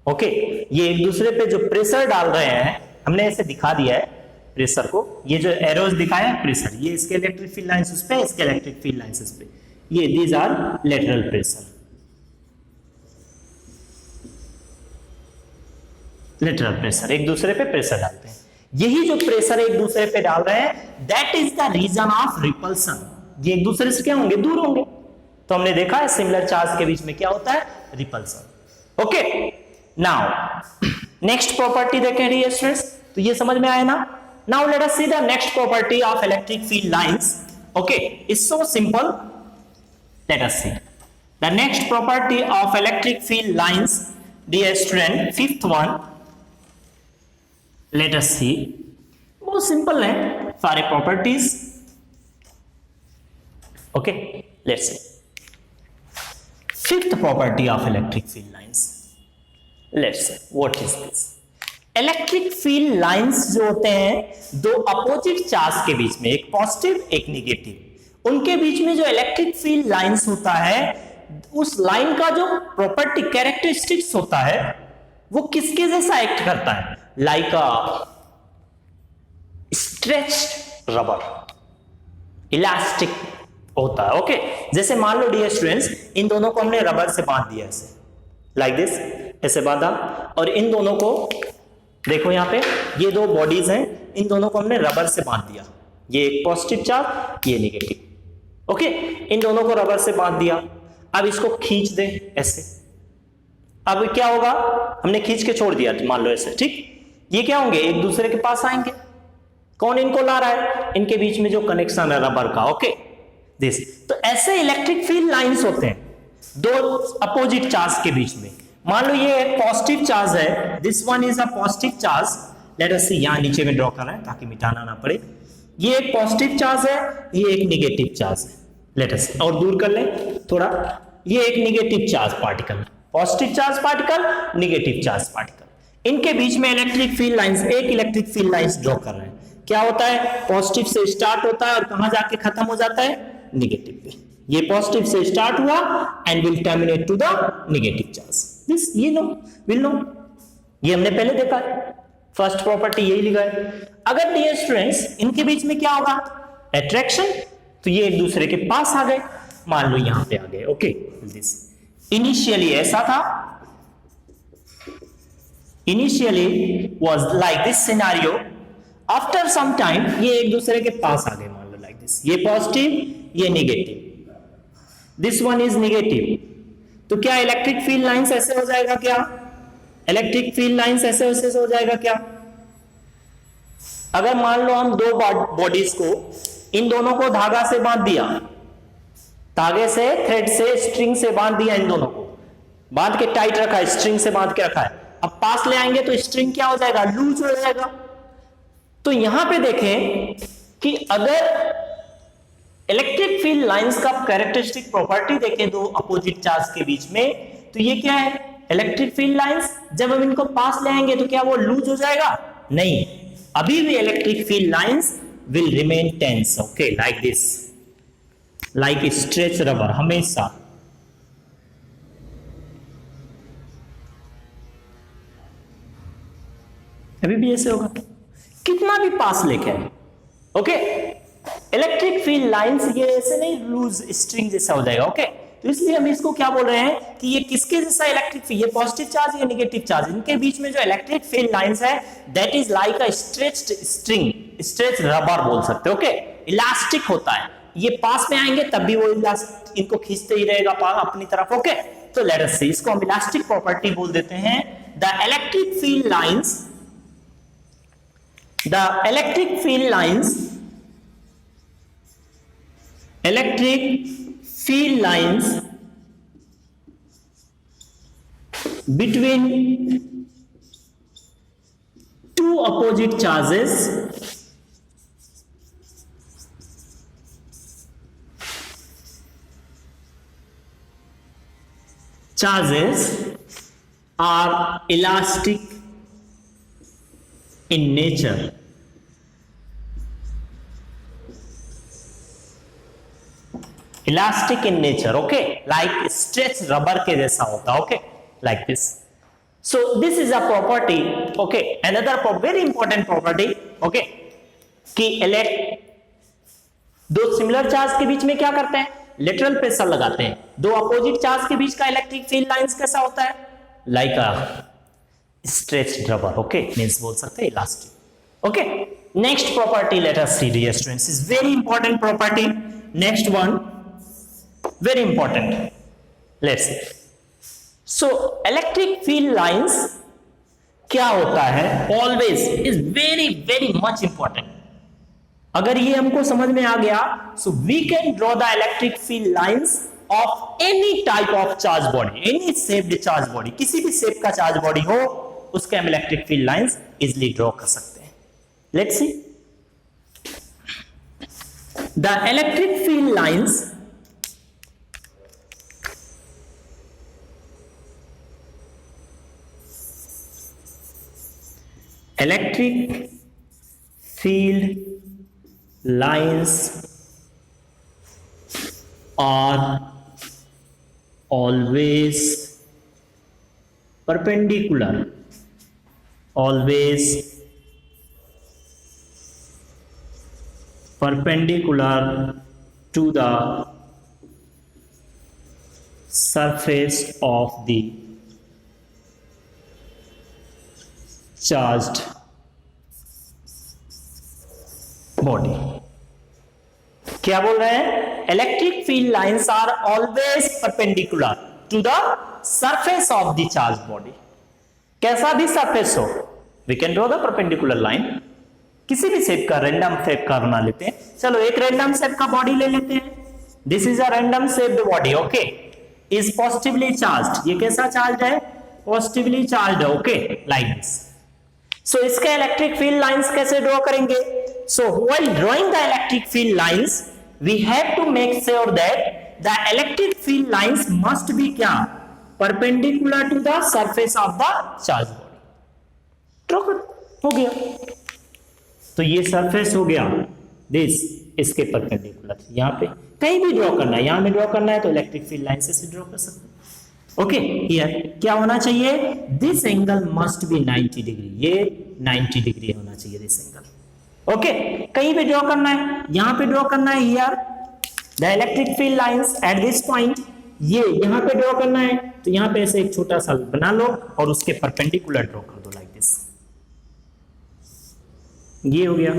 ओके, ये एक दूसरे पे जो प्रेशर डाल रहे हैं, हमने ऐसे दिखा दिया है प्रेशर को, ये जो एरोज दिखाया है प्रेशर, ये इसके इलेक्ट्रिक फील्ड लाइंस उस पे, इसके इलेक्ट्रिक फील्ड लाइंस इस पे, ये these are lateral pressure. Lateral pressure एक दूसरे पे प्रेशर डालते हैं. यही जो प्रेशर एक दूसरे पे डाल रहे हैं, that is the reason of repulsion. ये एक दूसरे से क्या होंगे, दूर होंगे. तो हमने देखा है सिमिलर चार्ज के बीच में क्या होता है, repulsion. Okay, now next property देखें डियर स्टूडेंट्स. तो ये समझ में आया ना. Now let us see the next property of electric field lines. Okay, it's so simple. Let us see the next property of electric field lines, dear student, fifth one. Let us see. बहुत simple है सारे properties. Okay, let's see. Fifth property of electric field lines. Let's see what is this. Electric field lines जो होते हैं दो अपोजिट चार्ज के बीच में, एक पॉजिटिव एक निगेटिव, उनके बीच में जो इलेक्ट्रिक फील्ड लाइंस होता है, उस लाइन का जो प्रॉपर्टी कैरेक्टरिस्टिक्स होता है वो किसके जैसा एक्ट करता है, like a stretched rubber, elastic होता है. ओके, जैसे मान लो डियर स्टूडेंट्स, इन दोनों को हमने रबर से बांध दिया ऐसे लाइक दिस, ऐसे बांधा, और इन दोनों को देखो यहां पे ये दो बॉडीज हैं, इन दोनों को हमने रबर से बांध दिया, ये एक पॉजिटिव चार्ज, ये नेगेटिव. ओके, इन दोनों को रबर से बांध दिया. अब इसको खींच दे ऐसे, अब क्या होगा, हमने खींच के छोड़ दिया मान लो ऐसे, ठीक. ये क्या होंगे, एक दूसरे के पास आएंगे. कौन इनको ला रहा है, इनके बीच में जो कनेक्शन है रबर का. Okay, this. तो ऐसे इलेक्ट्रिक फील्ड लाइंस होते हैं दो अपोजिट चार्ज के बीच में. मान लो ये एक पॉजिटिव चार्ज है, this one is a positive charge. Let us see, यहां नीचे में ड्रॉ कर रहे हैं ताकि मिटाना ना पड़े. ये एक पॉजिटिव चार्ज है, ये एक नेगेटिव चार्ज है. लेट अस सी, और दूर कर ले थोड़ा, ये एक negative charge particle, positive charge particle, negative charge particle. इनके बीच में इलेक्ट्रिक फील्ड लाइंस, एक इलेक्ट्रिक फील्ड लाइंस ड्रॉ कर रहे हैं. क्या होता है, पॉजिटिव से स्टार्ट होता है और कहां जाके खत्म हो जाता है, नेगेटिव पे. ये पॉजिटिव से स्टार्ट हुआ and will terminate to the negative charge. This ये नो विल नो, ये हमने पहले देखा है, फर्स्ट प्रॉपर्टी यही लिखा है. अगर डियर स्टूडेंट्स इनके बीच में क्या होगा, अट्रैक्शन, तो ये एक दूसरे के पास आ गए, मान लो यहां पे आ गए. ओके, दिस इनिशियली ऐसा था, initially was like this scenario, after some time ये एक दूसरे के पास आ गए, मान लो लाइक दिस, ये पॉजिटिव ये negative, this one is negative, तो क्या इलेक्ट्रिक फील्ड लाइंस ऐसे हो जाएगा क्या? इलेक्ट्रिक फील्ड लाइंस ऐसे हो जाएगा क्या? अगर मान लो हम दो बॉडीज को, इन दोनों को धागा से बांध दिया, धागे से, थ्रेड से, स्ट्रिंग से बांध दिया, इन दोनों को बांध के टाइट रखा है, स्ट्रिंग से बांध के रखा है, अब पास ले आएंगे तो स्ट्रिंग क्या हो जाएगा? लूज हो जाएगा। तो यहां पे देखें कि अगर इलेक्ट्रिक फील्ड लाइंस का कैरेक्टरिस्टिक प्रॉपर्टी देखें दो अपोजिट चार्ज के बीच में, तो ये क्या है? Electric field lines. जब हम इनको पास ले आएंगे तो क्या वो लूज हो जाएगा? नहीं, अभी भी electric field lines will remain tense, okay, like this, like stretch rubber, हमेशा। अभी भी ऐसे होगा कितना भी पास लेके आए, ओके। इलेक्ट्रिक फील्ड लाइंस ये ऐसे नहीं लूज स्ट्रिंग जैसा हो जाएगा, ओके। तो इसलिए हम इसको क्या बोल रहे हैं कि ये किसके जैसा इलेक्ट्रिक फील्ड, ये पॉजिटिव चार्ज या नेगेटिव चार्ज, इनके बीच में जो इलेक्ट्रिक फील्ड लाइंस है that is like a stretched string, stretch rubber बोल सकते हो, ओके। इलास्टिक होता है, ये पास में आएंगे तब भी वो इनको खींचते ही रहेगा अपनी तरफ, ओके। तो लेट अस सी, इसको हम इलास्टिक प्रॉपर्टी बोल देते हैं। The electric field lines, the electric field lines between two opposite charges are elastic in nature. Elastic in nature, okay, like stretch rubber के जैसा होता है, okay, like this. So this is a property, okay. Another very important property, okay, कि दो सिमिलर चार्ज के बीच में क्या करते हैं? लेटरल प्रेशर लगाते हैं। दो अपोजिट चार्ज के बीच का इलेक्ट्रिक फील्ड लाइंस कैसा होता है? Like a stretched rubber, okay, means बोल सकते हैं elastic, okay. Next property let us see, dear students, is very important property. Next one very important, let's see. So electric field lines क्या होता है? Always is very much important. अगर ये हमको समझ में आ गया, so we can draw the electric field lines of any type of charge body, any shaped charge body, किसी भी शेप का चार्ज बॉडी हो उसके हम electric field lines easily draw कर सकते हैं। Let's see, the electric field lines electric field lines are always perpendicular, always perpendicular to the surface of the charged body. क्या बोल रहे हैं? Electric field lines are always perpendicular to the surface of the charge body. कैसा भी सरफेस हो, we can draw the perpendicular line. किसी भी शेप का, रैंडम शेप का बना लेते हैं। चलो एक रैंडम शेप का बॉडी ले लेते हैं। This is a random shaped body, okay, is positively charged. ये कैसा चार्ज है? पॉजिटिवली चार्ज्ड है, ओके, लाइक दिस। सो इसके इलेक्ट्रिक फील्ड लाइंस कैसे ड्रॉ करेंगे? So while drawing the electric field lines, we have to make sure that the electric field lines must be क्या? Perpendicular to the surface of the charge body. Draw कर, हो गया। तो ये सरफेस हो गया, दिस इसके परपेंडिकुलर। यहाँ पे कहीं भी ड्रॉ करना है, यहाँ में ड्रॉ करना है तो इलेक्ट्रिक फील्ड लाइन से ड्रॉ कर सकते हैं। ओके, हियर क्या होना चाहिए? This angle must be 90 degree. ये 90 डिग्री होना चाहिए दिस एंगल, ओके। कहीं पे ड्रॉ करना है, यहां पे ड्रॉ करना है, here the electric field lines eight this point. ये यहां पे ड्रॉ करना है तो यहां पे ऐसे एक छोटा सा बना लो और उसके परपेंडिकुलर ड्रॉ कर दो, लाइक ये हो गया,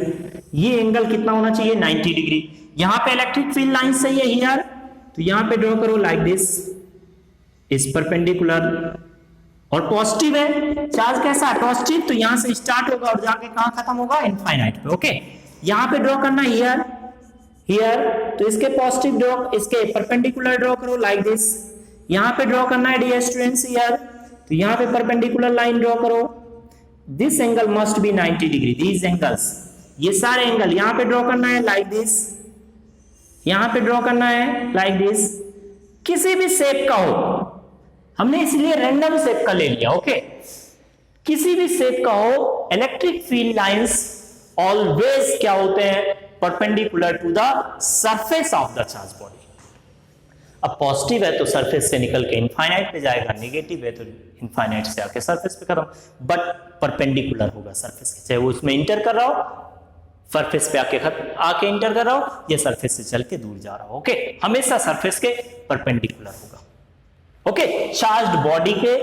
ये एंगल कितना होना चाहिए 90 डिग्री। यहां पे इलेक्ट्रिक फील्ड लाइन सही है हियर, तो यहां पे ड्रॉ करो लाइक दिस, इस परपेंडिकुलर, और पॉजिटिव है, चार्ज कैसा है पॉजिटिव, तो यहां से स्टार्ट होगा और जाके कहां खत्म होगा इनफाइनाइट पे। ओके, यहां पे ड्रॉ करना हियर हियर, तो इसके पॉजिटिव ड्रॉ, इसके परपेंडिकुलर ड्रॉ करो लाइक दिस। यहां पे ड्रॉ करना है डियर स्टूडेंट्स हियर, तो यहां पे परपेंडिकुलर लाइन ड्रॉ करो। This angle must be 90 degree, these angles, ये सारे एंगल यहां पे ड्रॉ करना है लाइक दिस, यहां पे ड्रॉ करना है लाइक दिस। किसी भी शेप का हो, हमने इसलिए रैंडम शेप का ले लिया। ओके, किसी भी शेप का हो, इलेक्ट्रिक फील्ड लाइंस ऑलवेज क्या होते हैं, perpendicular to the surface of the charge body. अब पॉजिटिव है तो सरफेस से निकल के इनफाइनाइट पे जाएगा, नेगेटिव है तो इनफाइनाइट से आके सरफेस पे कर रहा हूं, बट परपेंडिकुलर होगा सरफेस के, चाहे वो उसमें इंटर कर रहा हो, सरफेस पे आके इंटर कर रहा हो, या सरफेस से चल के दूर जा रहा हो। ओके, हमेशा सरफेस के परपेंडिकुलर होगा। ओके, चार्ज्ड बॉडी के,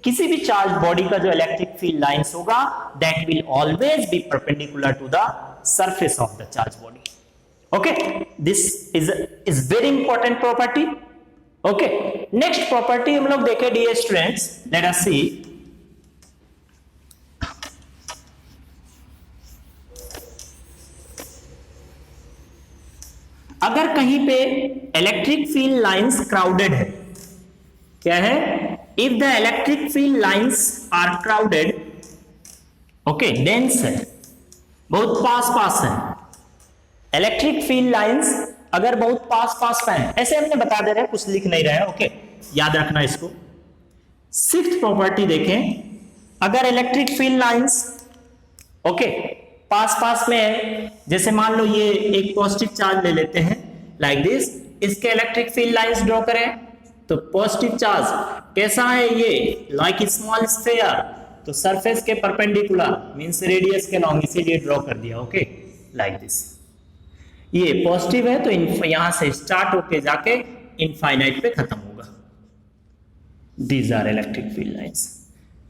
किसी भी चार्ज बॉडी का जो इलेक्ट्रिक फील्ड लाइंस होगा, that will always be perpendicular to the surface of the charge body. Okay, this is very important property. Okay, next property हम लोग देखें dear students, let us see. अगर कहीं पे इलेक्ट्रिक फील्ड लाइंस क्राउडेड है, क्या है, if the electric field lines are crowded, okay, dense है, बहुत पास है, इलेक्ट्रिक फील्ड लाइंस अगर बहुत पास पे हैं, ऐसे हमने बता दे रहे हैं, कुछ लिख नहीं रहे हैं। ओके, याद रखना इसको। सिक्स्थ प्रॉपर्टी देखें, अगर इलेक्ट्रिक फील्ड लाइंस ओके पास में है, जैसे मान लो ये एक पॉजिटिव चार्ज ले लेते हैं लाइक दिस, इसके इलेक्ट्रिक फील्ड लाइंस ड्रॉ करें, तो पॉजिटिव चार्ज कैसा है ये, लाइक स्मॉल स्फीयर, तो सरफेस के परपेंडिकुलर मींस रेडियस के लॉन्ग, इसीलिए ड्रॉ कर दिया। ओके, लाइक दिस, ये पॉजिटिव है तो यहां से स्टार्ट होके जाके इनफाइनाइट पे खत्म होगा। These are electric field lines,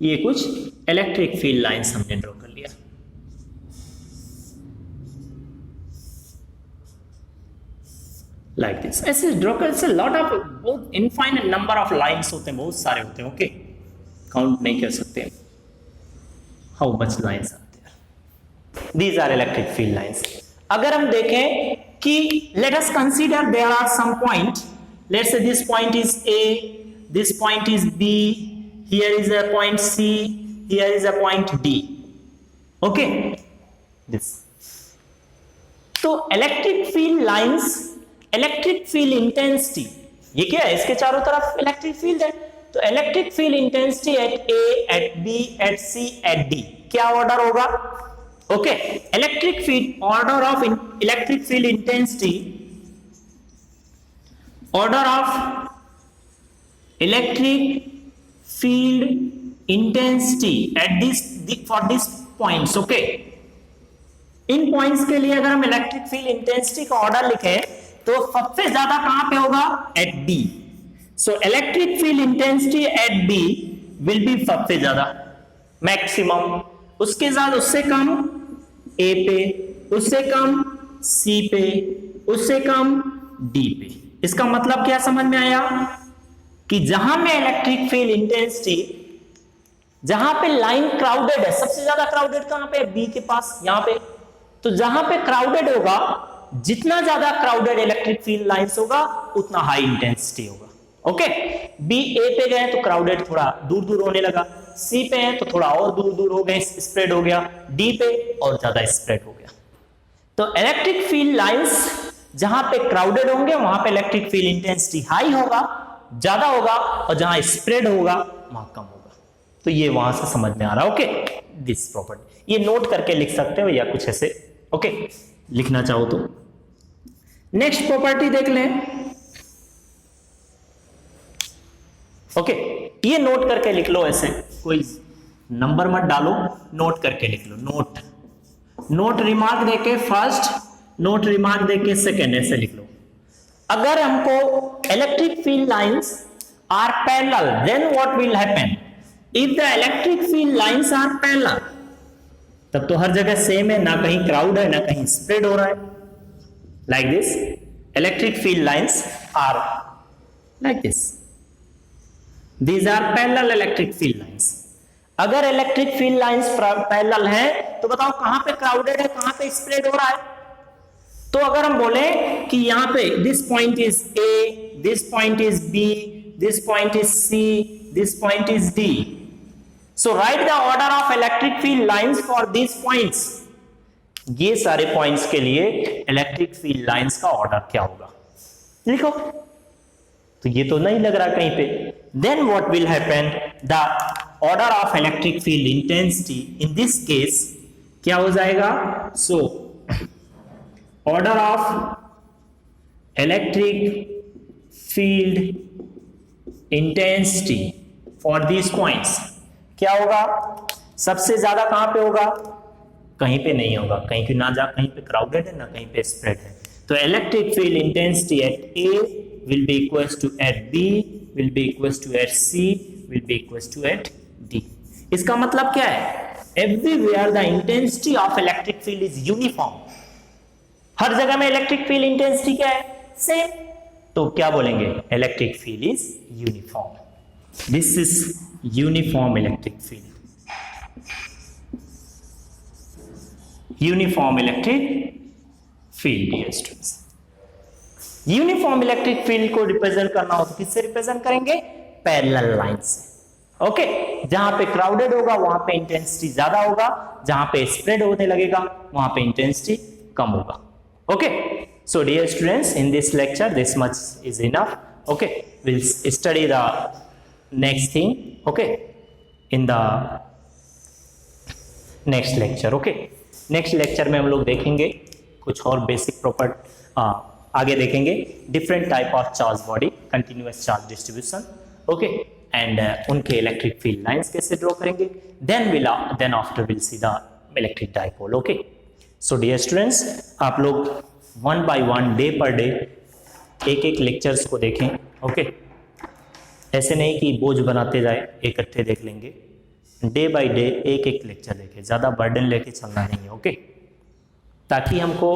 ये कुछ इलेक्ट्रिक फील्ड लाइंस हमने ड्रॉ कर लिया। लाइक दिस, ऐसे ड्रॉ कर से लॉट ऑफ, बहुत इनफाइनाइट नंबर ऑफ लाइंस होते हैं, बहुत सारे होते हैं। ओके, काउंट नहीं कर सकते how much lines are there. These are electric field lines. अगर हम देखें कि let us consider there are some point, let's say this point is A, this point is B, here is a point C, here is a point D. Okay, this. तो electric field lines, electric field intensity, ये क्या है, इसके चारों तरफ इलेक्ट्रिक फील्ड है, तो electric field intensity at A, at B, at C, at D, क्या ऑर्डर होगा? Okay, electric field, order of electric field intensity, order of electric field intensity at this, for this points. Okay, इन पॉइंट्स के लिए अगर हम इलेक्ट्रिक फील्ड इंटेंसिटी का ऑर्डर लिखें तो सबसे ज्यादा कहां पे होगा, at B. So electric field intensity at B will be सबसे ज्यादा, मैक्सिमम, उसके साथ उससे कम ए पे, उससे कम सी पे, उससे कम डी पे। इसका मतलब क्या समझ में आया कि जहां में इलेक्ट्रिक फील्ड इंटेंसिटी, जहां पे लाइन क्राउडेड है, सबसे ज्यादा क्राउडेड कहां पे, बी के पास, यहां पे, तो जहां पे क्राउडेड होगा, जितना ज्यादा क्राउडेड इलेक्ट्रिक फील्ड लाइंस होगा उतना हाई इंटेंसिटी होगा। ओके, बी ए पे गए तो क्राउडेड थोड़ा दूर दूर होने लगा, सी पे है तो थोड़ा और दूर दूर हो गए, स्प्रेड हो गया, डी पे और ज्यादा स्प्रेड हो गया। तो इलेक्ट्रिक फील्ड लाइंस जहां पे क्राउडेड होंगे वहां पे इलेक्ट्रिक फील्ड इंटेंसिटी हाई होगा, ज्यादा होगा, और जहां स्प्रेड होगा वहां कम होगा। तो ये वहां से समझ में आ रहा है। ओके, दिस प्रॉपर्टी ये नोट करके लिख सकते हो या कुछ ऐसे ओके लिखना चाहो तो। नेक्स्ट प्रॉपर्टी देख लें। ओके, ये नोट करके लिख लो, ऐसे कोई नंबर मत डालो, नोट करके लिख लो। नोट रिमार्क देके फर्स्ट, नोट रिमार्क देके सेकेंड, ऐसे लिख लो। अगर हमको electric field lines are parallel, then what will happen? If the electric field lines are parallel, तब तो हर जगह सेम है, ना कहीं क्राउड है ना कहीं स्प्रेड हो रहा है. Like this electric field lines are like this. These are parallel electric field lines. अगर इलेक्ट्रिक फील्ड लाइंस पैरेलल हैं तो बताओ कहां पे क्राउडेड है, कहां पे स्प्रेड हो रहा है. तो अगर हम बोले कि यहां पे this point is A, this point is B, this point is C, this point is D. So write the order of electric field lines for this points. ये सारे पॉइंट्स के लिए इलेक्ट्रिक फील्ड लाइंस का ऑर्डर क्या होगा लिखो. तो ये तो नहीं लग रहा कहीं पे. Then what will happen, the order of electric field intensity in this case क्या हो जाएगा. So order of electric field intensity for these points क्या होगा. सबसे ज्यादा कहां पे होगा, कहीं पे नहीं होगा, कहीं पे ना जा, कहीं पे क्राउडेड है ना कहीं पे स्प्रेड है. तो electric field intensity eight A will be equals to at B, will be equals to at C, will be equals to at D. इसका मतलब क्या है, everywhere the intensity of electric field is uniform. हर जगह में इलेक्ट्रिक फील्ड इंटेंसिटी क्या है, सेम. तो क्या बोलेंगे, electric field is uniform. This is uniform electric field. Uniform electric field dear students. Uniform electric field को रिप्रेजेंट करना हो तो किससे रिप्रेजेंट करेंगे, पैरेलल लाइन से. ओके, जहां पे क्राउडेड होगा वहां पे इंटेंसिटी ज्यादा होगा, जहां पे स्प्रेड होने लगेगा वहां पे इंटेंसिटी कम होगा. Okay, so dear students, in this lecture this much is enough. Okay, will study the next thing. Okay, in the next lecture. Okay, next lecture में हम लोग देखेंगे कुछ और बेसिक प्रॉपर्टी. आगे देखेंगे different type of charge body, continuous charge distribution. Okay, and उनके इलेक्ट्रिक फील्ड लाइंस कैसे ड्रॉ करेंगे. Then after will see the electric dipole. Okay, so dear students, आप लोग 1 by 1 डे पर डे एक एक लेक्चर्स को देखें. ओके, ऐसे नहीं कि बोझ बनाते जाए, इकट्ठे देख लेंगे. डे बाय डे एक एक लेक्चर देखें, ज़्यादा बर्डन लेके चलना नहीं है. ओके, ताकि हमको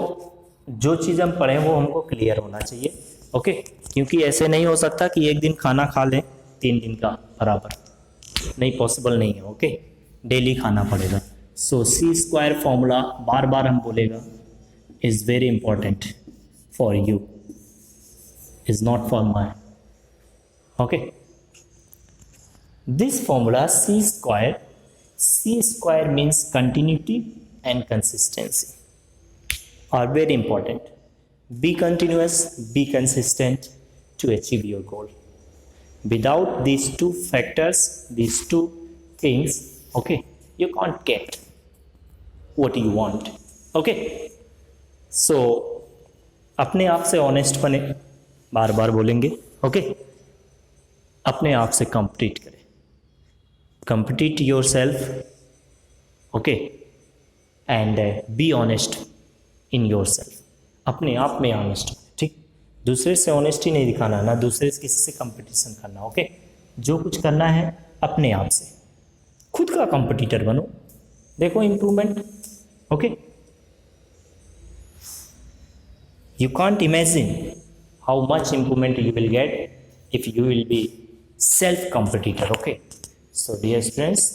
जो चीज़ हम पढ़ें वो हमको क्लियर होना चाहिए. ओके, क्योंकि ऐसे नहीं हो सकता कि एक दिन खाना खा लें 3 दिन का बराबर, नहीं, पॉसिबल नहीं है. ओके, डेली खाना पड़ेगा. सो सी स्क्वायर फॉर्मूला बार बार हम बोलेगा is very important for you, is not for my. Okay, this formula C square means continuity and consistency are very important. Be continuous, be consistent to achieve your goal. Without these two factors, these two things, okay, you can't get what you want. Okay, so अपने आप से ऑनेस्ट बने, बार बार बोलेंगे. ओके, अपने आप से कंपीट करें, compete your self. Okay, and be honest in your self. अपने आप में ऑनेस्ट, ठीक, दूसरे से ऑनेस्टी नहीं दिखाना, ना दूसरे से किसी से कंपटीशन करना. ओके, जो कुछ करना है अपने आप से, खुद का कंपटीटर बनो, देखो improvement. Okay, you can't imagine how much improvement you will get if you will be self competitor. Okay, so dear students,